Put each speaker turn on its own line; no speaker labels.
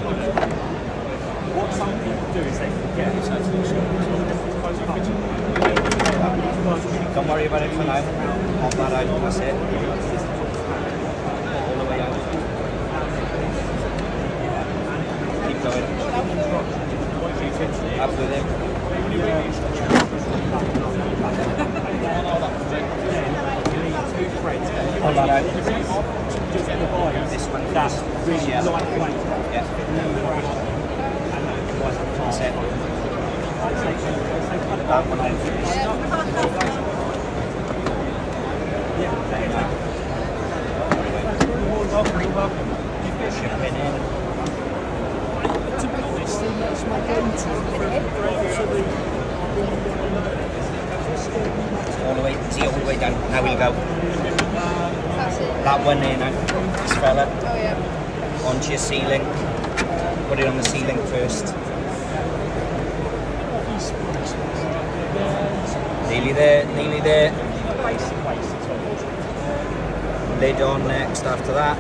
What some people do is they forget.
Don't worry about it for now. Pop that out, that's it. All the way out. Keep going. Up with him. Hold that out. This one.
That's really lightweight.
Yeah. That's it. That one out. Welcome. Shipping in.
To be honest, that's my go-to.
All the way, see all the way down. Now we'll go. That one there now. This fella.
Oh yeah.
Onto your ceiling. Put it on the ceiling first. Nearly there, nearly there. Lid on next after that.